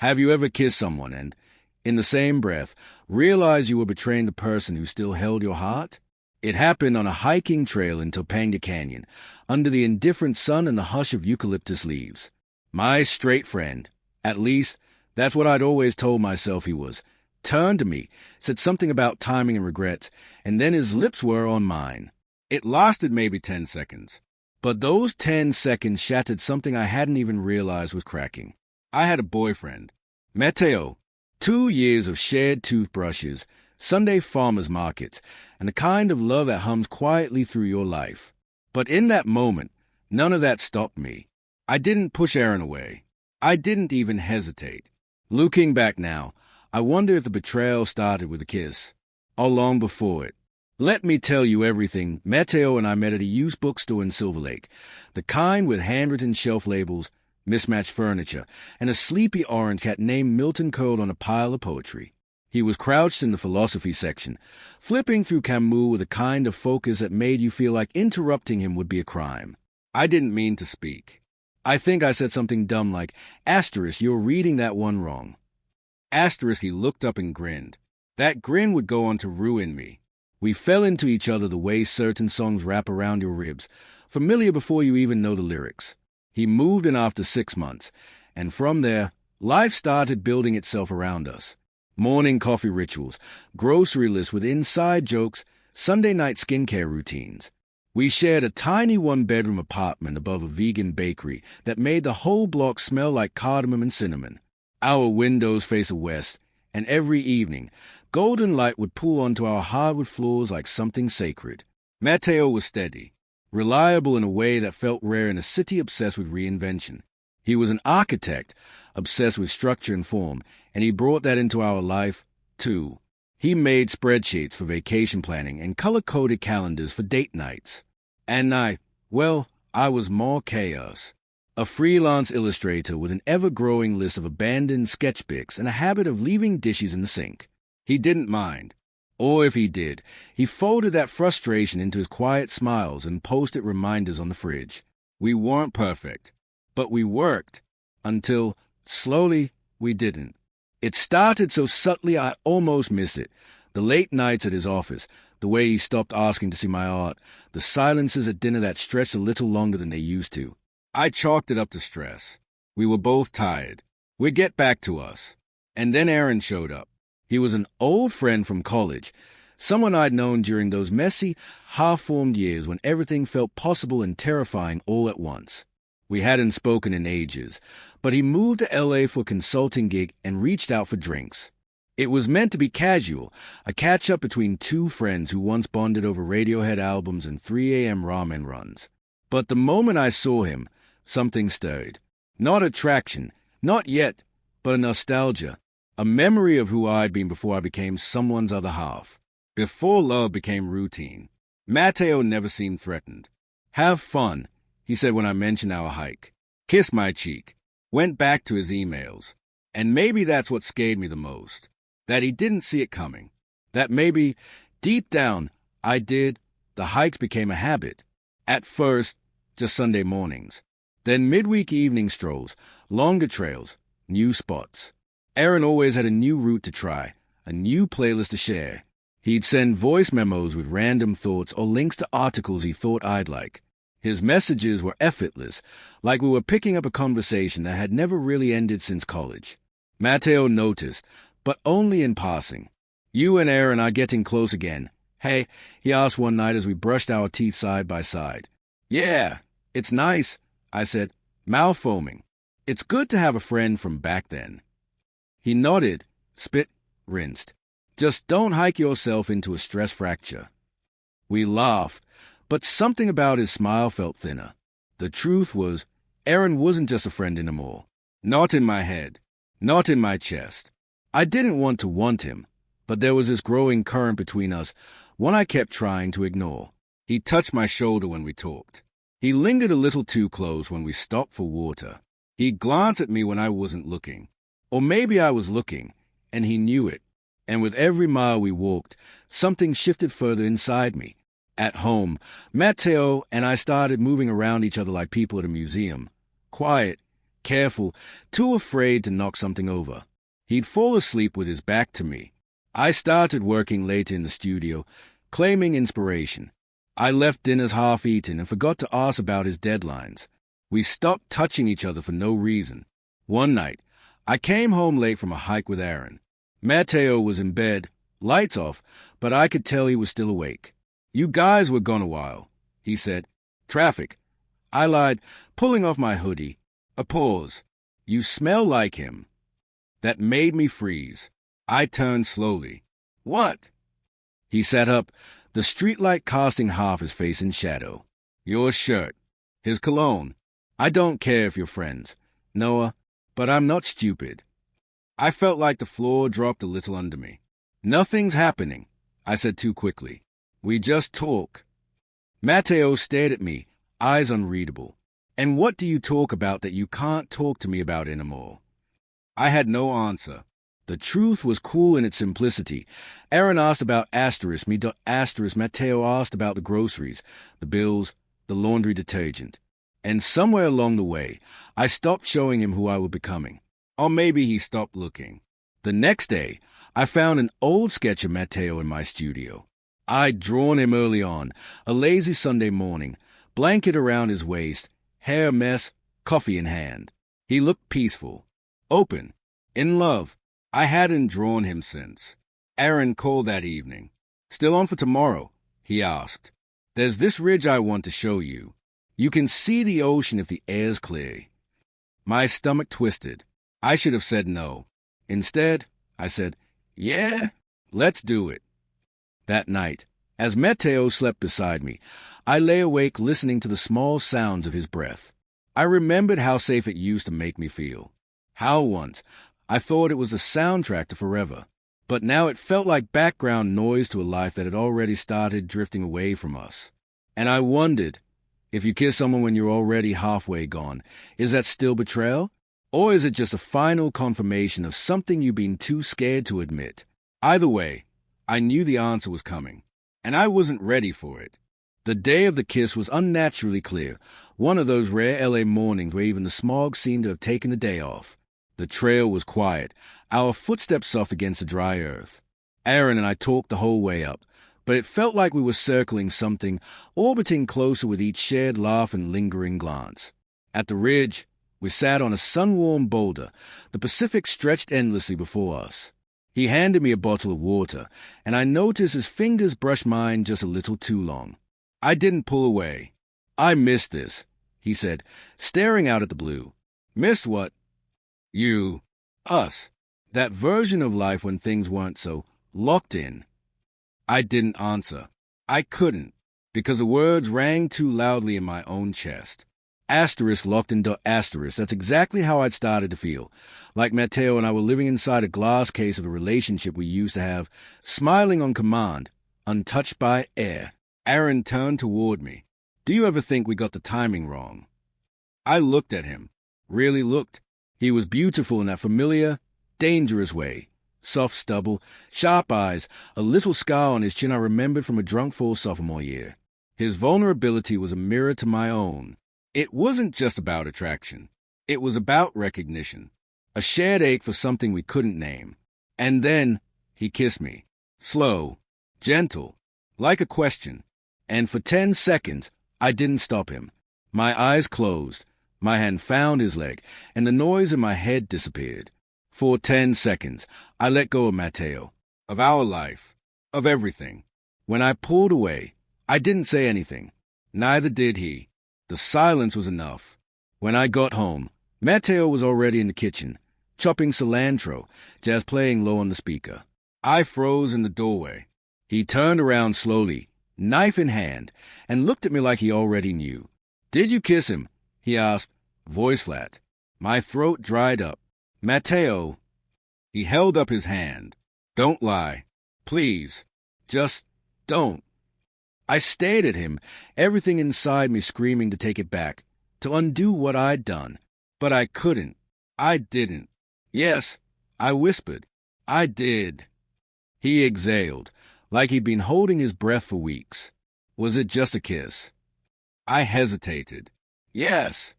Have you ever kissed someone and, in the same breath, realized you were betraying the person who still held your heart? It happened on a hiking trail in Topanga Canyon, under the indifferent sun and the hush of eucalyptus leaves. My straight friend, at least that's what I'd always told myself he was, turned to me, said something about timing and regrets, and then his lips were on mine. It lasted maybe 10 seconds. But those 10 seconds shattered something I hadn't even realized was cracking. I had a boyfriend, Mateo, 2 years of shared toothbrushes, Sunday farmers markets, and the kind of love that hums quietly through your life. But in that moment, none of that stopped me. I didn't push Aaron away. I didn't even hesitate. Looking back now, I wonder if the betrayal started with a kiss, or long before it. Let me tell you everything. Mateo and I met at a used bookstore in Silver Lake, the kind with handwritten shelf labels, mismatched furniture, and a sleepy orange cat named Milton curled on a pile of poetry. He was crouched in the philosophy section, flipping through Camus with a kind of focus that made you feel like interrupting him would be a crime. I didn't mean to speak. I think I said something dumb like, "Asterisk, you're reading that one wrong." Asterisk, he looked up and grinned. That grin would go on to ruin me. We fell into each other the way certain songs wrap around your ribs, familiar before you even know the lyrics. He moved in after 6 months, and from there, life started building itself around us. Morning coffee rituals, grocery lists with inside jokes, Sunday night skincare routines. We shared a tiny one-bedroom apartment above a vegan bakery that made the whole block smell like cardamom and cinnamon. Our windows faced west, and every evening, golden light would pool onto our hardwood floors like something sacred. Mateo was steady, reliable in a way that felt rare in a city obsessed with reinvention. He was an architect, obsessed with structure and form, and he brought that into our life, too. He made spreadsheets for vacation planning and color-coded calendars for date nights. And I was more chaos. A freelance illustrator with an ever-growing list of abandoned sketchbooks and a habit of leaving dishes in the sink. He didn't mind. Or if he did, he folded that frustration into his quiet smiles and posted reminders on the fridge. We weren't perfect. But we worked, until, slowly, we didn't. It started so subtly I almost missed it. The late nights at his office, the way he stopped asking to see my art, the silences at dinner that stretched a little longer than they used to. I chalked it up to stress. We were both tired. We'd get back to us. And then Aaron showed up. He was an old friend from college, someone I'd known during those messy, half-formed years when everything felt possible and terrifying all at once. We hadn't spoken in ages, but he moved to L.A. for a consulting gig and reached out for drinks. It was meant to be casual, a catch-up between two friends who once bonded over Radiohead albums and 3 a.m. ramen runs. But the moment I saw him, something stirred. Not attraction, not yet, but a nostalgia, a memory of who I'd been before I became someone's other half, before love became routine. Mateo never seemed threatened. "Have fun," he said when I mentioned our hike. Kissed my cheek. Went back to his emails. And maybe that's what scared me the most. That he didn't see it coming. That maybe, deep down, I did. The hikes became a habit. At first, just Sunday mornings. Then midweek evening strolls, longer trails, new spots. Aaron always had a new route to try, a new playlist to share. He'd send voice memos with random thoughts or links to articles he thought I'd like. His messages were effortless, like we were picking up a conversation that had never really ended since college. Mateo noticed, but only in passing. "You and Aaron are getting close again. Hey," he asked one night as we brushed our teeth side by side. "Yeah, it's nice," I said, mouth foaming. "It's good to have a friend from back then." He nodded, spit, rinsed. "Just don't hike yourself into a stress fracture." We laughed, but something about his smile felt thinner. The truth was, Aaron wasn't just a friend anymore. Not in my head. Not in my chest. I didn't want him, but there was this growing current between us, one I kept trying to ignore. He touched my shoulder when we talked. He lingered a little too close when we stopped for water. He glanced at me when I wasn't looking. Or maybe I was looking, and he knew it. And with every mile we walked, something shifted further inside me. At home, Mateo and I started moving around each other like people at a museum. Quiet, careful, too afraid to knock something over. He'd fall asleep with his back to me. I started working later in the studio, claiming inspiration. I left dinners half-eaten and forgot to ask about his deadlines. We stopped touching each other for no reason. One night, I came home late from a hike with Aaron. Mateo was in bed, lights off, but I could tell he was still awake. "You guys were gone a while," he said. "Traffic." I lied, pulling off my hoodie. A pause. "You smell like him." That made me freeze. I turned slowly. "What?" He sat up, the streetlight casting half his face in shadow. "Your shirt. His cologne. I don't care if you're friends, Noah, but I'm not stupid." I felt like the floor dropped a little under me. "Nothing's happening," I said too quickly. "We just talk." Mateo stared at me, eyes unreadable. "And what do you talk about that you can't talk to me about anymore?" I had no answer. The truth was cool in its simplicity. Aaron asked about asterisk, me dot asterisk. Mateo asked about the groceries, the bills, the laundry detergent. And somewhere along the way, I stopped showing him who I was becoming. Or maybe he stopped looking. The next day, I found an old sketch of Mateo in my studio. I'd drawn him early on, a lazy Sunday morning, blanket around his waist, hair a mess, coffee in hand. He looked peaceful, open, in love. I hadn't drawn him since. Aaron called that evening. "Still on for tomorrow?" he asked. "There's this ridge I want to show you. You can see the ocean if the air's clear." My stomach twisted. I should have said no. Instead, I said, "Yeah, let's do it." That night, as Mateo slept beside me, I lay awake listening to the small sounds of his breath. I remembered how safe it used to make me feel. How once I thought it was a soundtrack to forever, but now it felt like background noise to a life that had already started drifting away from us. And I wondered, if you kiss someone when you're already halfway gone, is that still betrayal? Or is it just a final confirmation of something you've been too scared to admit? Either way, I knew the answer was coming, and I wasn't ready for it. The day of the kiss was unnaturally clear, one of those rare LA mornings where even the smog seemed to have taken the day off. The trail was quiet, our footsteps soft against the dry earth. Aaron and I talked the whole way up, but it felt like we were circling something, orbiting closer with each shared laugh and lingering glance. At the ridge, we sat on a sun-warmed boulder. The Pacific stretched endlessly before us. He handed me a bottle of water, and I noticed his fingers brushed mine just a little too long. I didn't pull away. "I missed this," he said, staring out at the blue. "Missed what?" "You. Us. That version of life when things weren't so locked in." I didn't answer. I couldn't, because the words rang too loudly in my own chest. Asterisk locked into asterisk. That's exactly how I'd started to feel. Like Mateo and I were living inside a glass case of a relationship we used to have, smiling on command, untouched by air. Aaron turned toward me. "Do you ever think we got the timing wrong?" I looked at him. Really looked. He was beautiful in that familiar, dangerous way. Soft stubble, sharp eyes, a little scar on his chin I remembered from a drunk fall sophomore year. His vulnerability was a mirror to my own. It wasn't just about attraction. It was about recognition. A shared ache for something we couldn't name. And then he kissed me. Slow, gentle, like a question. And for 10 seconds, I didn't stop him. My eyes closed. My hand found his leg, and the noise in my head disappeared. For 10 seconds, I let go of Mateo, of our life, of everything. When I pulled away, I didn't say anything. Neither did he. The silence was enough. When I got home, Mateo was already in the kitchen, chopping cilantro, jazz playing low on the speaker. I froze in the doorway. He turned around slowly, knife in hand, and looked at me like he already knew. "Did you kiss him?" he asked, voice flat. My throat dried up. "Mateo." He held up his hand. "Don't lie. Please. Just don't." I stared at him, everything inside me screaming to take it back, to undo what I'd done. But I couldn't. I didn't. "Yes," I whispered. "I did." He exhaled, like he'd been holding his breath for weeks. "Was it just a kiss?" I hesitated. "Yes."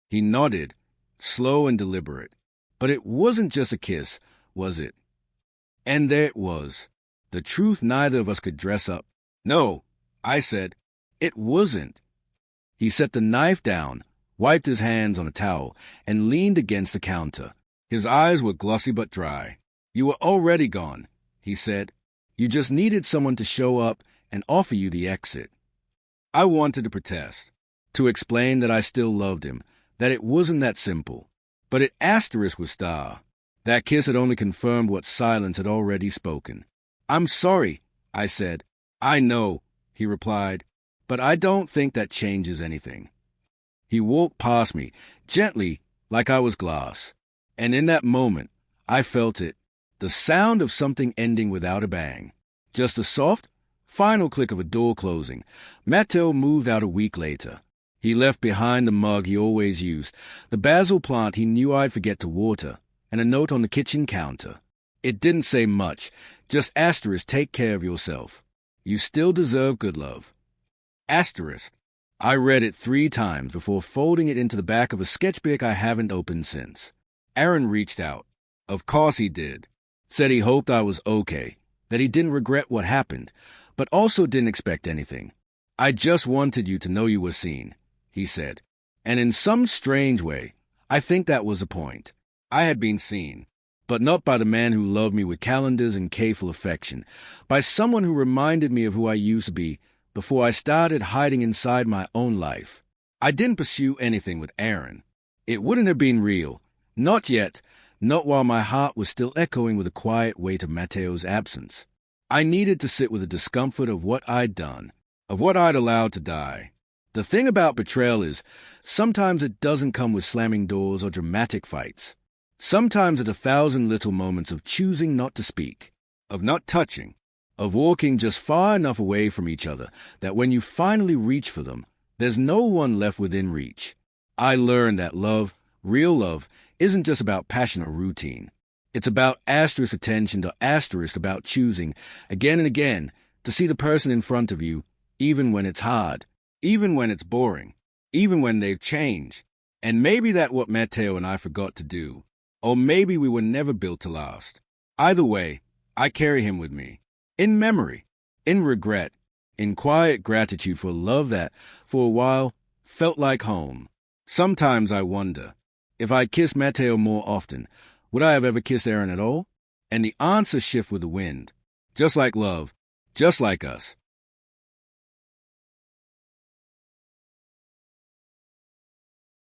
He nodded, slow and deliberate. But it wasn't just a kiss, was it? And there it was. The truth neither of us could dress up. No, I said. It wasn't. He set the knife down, wiped his hands on a towel, and leaned against the counter. His eyes were glossy but dry. You were already gone, he said. You just needed someone to show up and offer you the exit. I wanted to protest, to explain that I still loved him, that it wasn't that simple. But it asterisked with star. That kiss had only confirmed what silence had already spoken. I'm sorry, I said. I know, he replied, but I don't think that changes anything. He walked past me, gently, like I was glass. And in that moment, I felt it, the sound of something ending without a bang. Just a soft, final click of a door closing. Mateo moved out a week later. He left behind the mug he always used, the basil plant he knew I'd forget to water, and a note on the kitchen counter. It didn't say much, just asterisk, take care of yourself. You still deserve good love. Asterisk. I read it 3 times before folding it into the back of a sketchbook I haven't opened since. Aaron reached out. Of course he did. Said he hoped I was okay, that he didn't regret what happened, but also didn't expect anything. I just wanted you to know you were seen, he said. And in some strange way, I think that was the point. I had been seen, but not by the man who loved me with calendars and K-ful affection, by someone who reminded me of who I used to be before I started hiding inside my own life. I didn't pursue anything with Aaron. It wouldn't have been real. Not yet, not while my heart was still echoing with the quiet weight of Mateo's absence. I needed to sit with the discomfort of what I'd done, of what I'd allowed to die. The thing about betrayal is, sometimes it doesn't come with slamming doors or dramatic fights. Sometimes it's 1,000 little moments of choosing not to speak, of not touching, of walking just far enough away from each other that when you finally reach for them, there's no one left within reach. I learned that love, real love, isn't just about passion or routine. It's about asterisk attention to asterisk about choosing, again and again, to see the person in front of you, even when it's hard, even when it's boring, even when they've changed. And maybe that's what Mateo and I forgot to do. Or maybe we were never built to last. Either way, I carry him with me. In memory, in regret, in quiet gratitude for love that, for a while, felt like home. Sometimes I wonder, if I'd kissed Mateo more often, would I have ever kissed Aaron at all? And the answers shift with the wind. Just like love, just like us.